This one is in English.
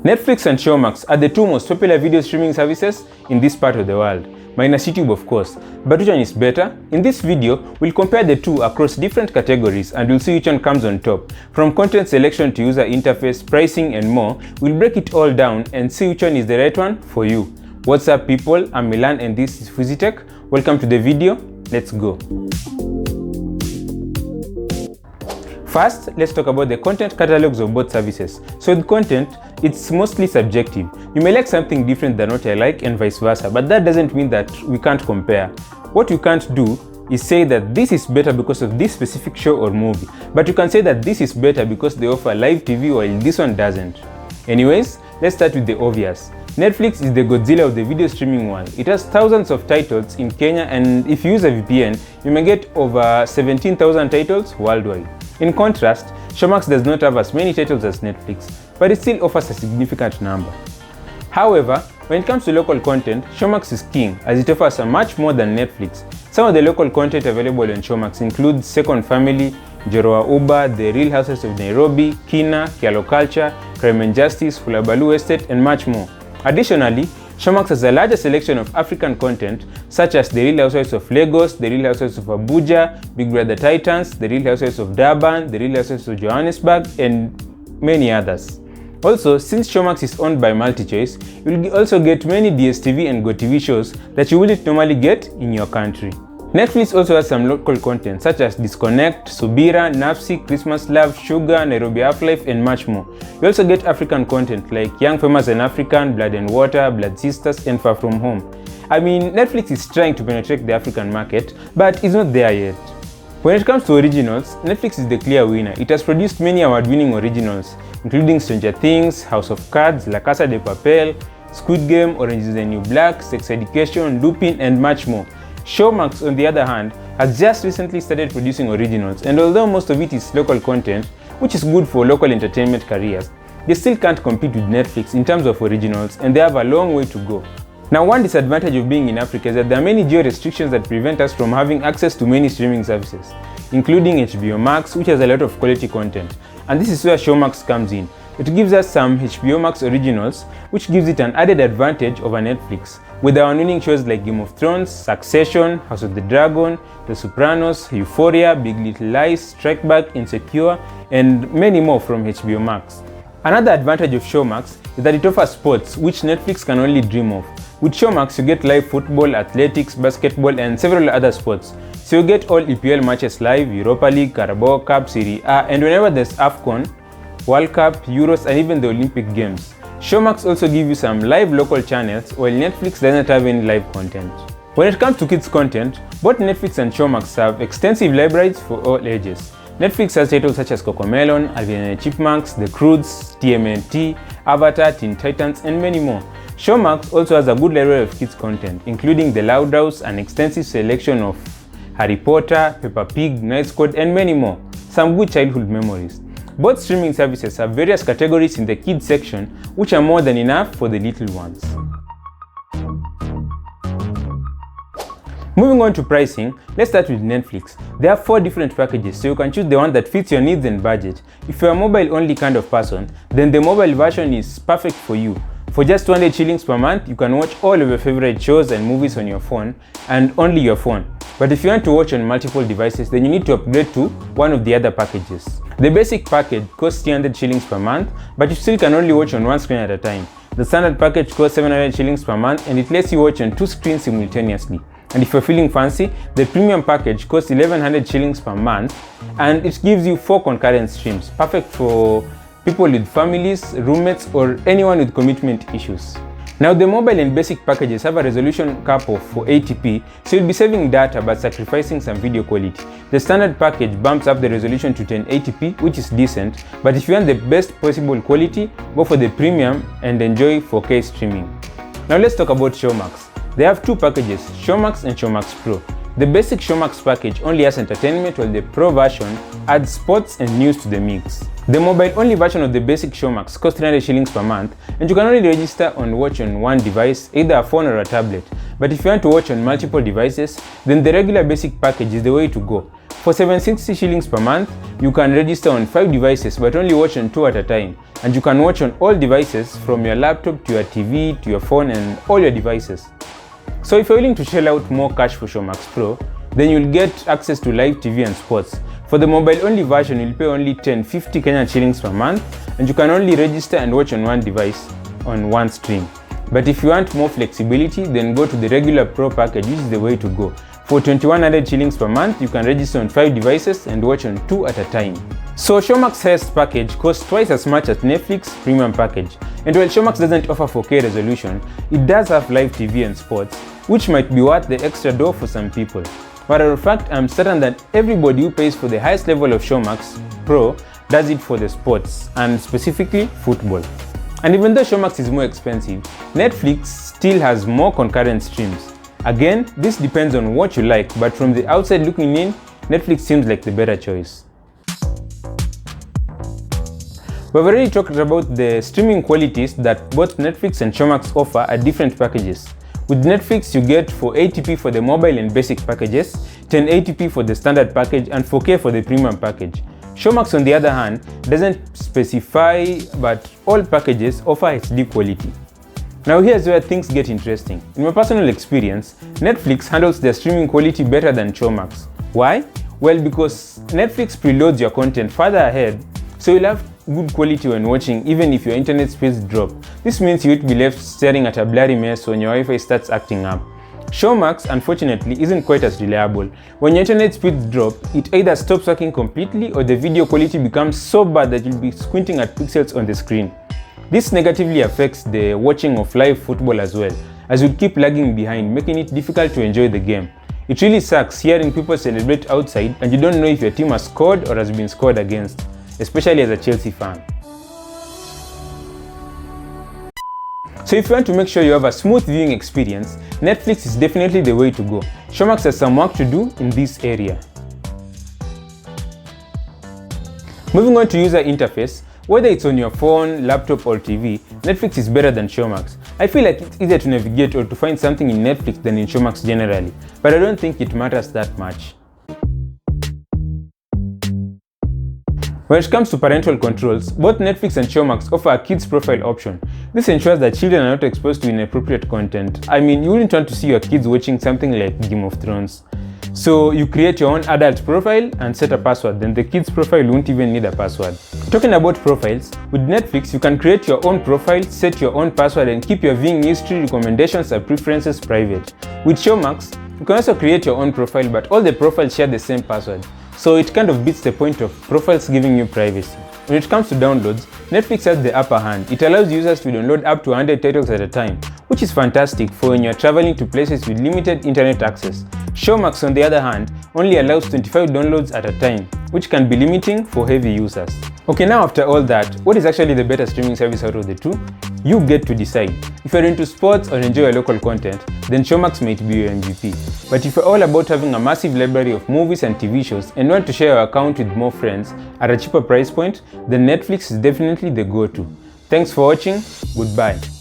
Netflix and Showmax are the two most popular video streaming services in this part of the world, minus YouTube of course. But which one is better? In this video, we'll compare the two across different categories and we'll see which one comes on top. From content selection to user interface, pricing and more, we'll break it all down and see which one is the right one for you. What's up people, I'm Milan and this is Physitech. Welcome to the video, let's go. First, let's talk about the content catalogs of both services. So with content, it's mostly subjective. You may like something different than what I like and vice versa, but that doesn't mean that we can't compare. What you can't do is say that this is better because of this specific show or movie, but you can say that this is better because they offer live TV while this one doesn't. Anyways, let's start with the obvious. Netflix is the Godzilla of the video streaming world. It has thousands of titles in Kenya, and if you use a VPN, you may get over 17,000 titles worldwide. In contrast, Showmax does not have as many titles as Netflix, but it still offers a significant number. However, when it comes to local content, Showmax is king as it offers much more than Netflix. Some of the local content available on Showmax include Second Family, Jorowa Uba, The Real Houses of Nairobi, Kina, Kialo Culture, Crime and Justice, Fulabalu Estate, and much more. Additionally, Showmax has a larger selection of African content such as The Real Housewives of Lagos, The Real Housewives of Abuja, Big Brother Titans, The Real Housewives of Durban, The Real Housewives of Johannesburg, and many others. Also, since Showmax is owned by MultiChoice, you will also get many DSTV and GoTV shows that you wouldn't normally get in your country. Netflix also has some local content such as Disconnect, Subira, Nafsi, Christmas Love, Sugar, Nairobi Half-Life, and much more. You also get African content like Young Famous and African, Blood and Water, Blood Sisters, and Far From Home. I mean, Netflix is trying to penetrate the African market, but it's not there yet. When it comes to originals, Netflix is the clear winner. It has produced many award-winning originals, including Stranger Things, House of Cards, La Casa de Papel, Squid Game, Orange is the New Black, Sex Education, Lupin, and much more. Showmax, on the other hand, has just recently started producing originals, and although most of it is local content, which is good for local entertainment careers, they still can't compete with Netflix in terms of originals, and they have a long way to go. Now, one disadvantage of being in Africa is that there are many geo restrictions that prevent us from having access to many streaming services, including HBO Max, which has a lot of quality content, and this is where Showmax comes in. It gives us some HBO Max originals, which gives it an added advantage over Netflix, with our winning shows like Game of Thrones, Succession, House of the Dragon, The Sopranos, Euphoria, Big Little Lies, Strike Back, Insecure, and many more from HBO Max. Another advantage of Showmax is that it offers sports which Netflix can only dream of. With Showmax, you get live football, athletics, basketball, and several other sports. So you get all EPL matches live, Europa League, Carabao Cup, Serie A, and whenever there's AFCON, World Cup, Euros, and even the Olympic Games. Showmax also gives you some live local channels, while Netflix doesn't have any live content. When it comes to kids content, both Netflix and Showmax have extensive libraries for all ages. Netflix has titles such as Cocomelon, Alvin and the Chipmunks, The Croods, TMNT, Avatar, Teen Titans, and many more. Showmax also has a good library of kids content, including The Loud House, an extensive selection of Harry Potter, Peppa Pig, Night Squad, and many more. Some good childhood memories. Both streaming services have various categories in the kids section, which are more than enough for the little ones. Moving on to pricing, let's start with Netflix. There are 4 different packages, so you can choose the one that fits your needs and budget. If you're a mobile-only kind of person, then the mobile version is perfect for you. For just 200 shillings per month, you can watch all of your favorite shows and movies on your phone, and only your phone. But if you want to watch on multiple devices, then you need to upgrade to one of the other packages. The basic package costs 300 shillings per month, but you still can only watch on one screen at a time. The standard package costs 700 shillings per month, and it lets you watch on 2 screens simultaneously. And if you're feeling fancy, the premium package costs 1100 shillings per month, and it gives you 4 concurrent streams, perfect for people with families, roommates, or anyone with commitment issues. Now, the mobile and basic packages have a resolution cap of 480p, so you'll be saving data but sacrificing some video quality. The standard package bumps up the resolution to 1080p, which is decent, but if you want the best possible quality, go for the premium and enjoy 4K streaming. Now let's talk about Showmax. They have 2 packages, Showmax and Showmax Pro. The basic Showmax package only has entertainment, while the Pro version adds sports and news to the mix. The mobile-only version of the basic Showmax costs 300 shillings per month, and you can only register and watch on one device, either a phone or a tablet. But if you want to watch on multiple devices, then the regular basic package is the way to go. For 760 shillings per month, you can register on 5 devices but only watch on 2 at a time. And you can watch on all devices from your laptop to your TV to your phone and all your devices. So if you're willing to shell out more cash for Showmax Pro, then you'll get access to live TV and sports. For the mobile-only version, you'll pay only 1050 Kenyan shillings per month, and you can only register and watch on one device on one stream. But if you want more flexibility, then go to the regular Pro package, which is the way to go. For 2100 shillings per month, you can register on 5 devices and watch on 2 at a time. So Showmax highest package costs twice as much as Netflix premium package. And while Showmax doesn't offer 4K resolution, it does have live TV and sports, which might be worth the extra dough for some people. Matter of fact, I'm certain that everybody who pays for the highest level of Showmax Pro does it for the sports, and specifically football. And even though Showmax is more expensive, Netflix still has more concurrent streams. Again, this depends on what you like, but from the outside looking in, Netflix seems like the better choice. We've already talked about the streaming qualities that both Netflix and Showmax offer at different packages. With Netflix, you get 480p for the mobile and basic packages, 1080p for the standard package, and 4K for the premium package. Showmax, on the other hand, doesn't specify, but all packages offer HD quality. Now here's where things get interesting. In my personal experience, Netflix handles their streaming quality better than Showmax. Why? Well, because Netflix preloads your content further ahead, so you'll have good quality when watching even if your internet speeds drop. This means you won't be left staring at a blurry mess when your Wi-Fi starts acting up. Showmax, unfortunately, isn't quite as reliable. When your internet speeds drop, it either stops working completely or the video quality becomes so bad that you'll be squinting at pixels on the screen. This negatively affects the watching of live football as well, as you'll keep lagging behind, making it difficult to enjoy the game. It really sucks hearing people celebrate outside and you don't know if your team has scored or has been scored against, especially as a Chelsea fan. So if you want to make sure you have a smooth viewing experience, Netflix is definitely the way to go. Showmax has some work to do in this area. Moving on to user interface, whether it's on your phone, laptop or TV, Netflix is better than Showmax. I feel like it's easier to navigate or to find something in Netflix than in Showmax generally, but I don't think it matters that much. When it comes to parental controls, both Netflix and Showmax offer a kids profile option. This ensures that children are not exposed to inappropriate content. I mean, you wouldn't want to see your kids watching something like Game of Thrones. So you create your own adult profile and set a password, then the kids profile won't even need a password. Talking about profiles, with Netflix you can create your own profile, set your own password and keep your viewing history, recommendations and preferences private. With Showmax, you can also create your own profile, but all the profiles share the same password. So it kind of beats the point of profiles giving you privacy. When it comes to downloads, Netflix has the upper hand. It allows users to download up to 100 titles at a time, which is fantastic for when you're traveling to places with limited internet access. Showmax, on the other hand, only allows 25 downloads at a time, which can be limiting for heavy users. Okay, now after all that, what is actually the better streaming service out of the two? You get to decide. If you're into sports or enjoy your local content, then Showmax might be your MVP. But if you're all about having a massive library of movies and TV shows and want to share your account with more friends at a cheaper price point, then Netflix is definitely the go-to. Thanks for watching. Goodbye.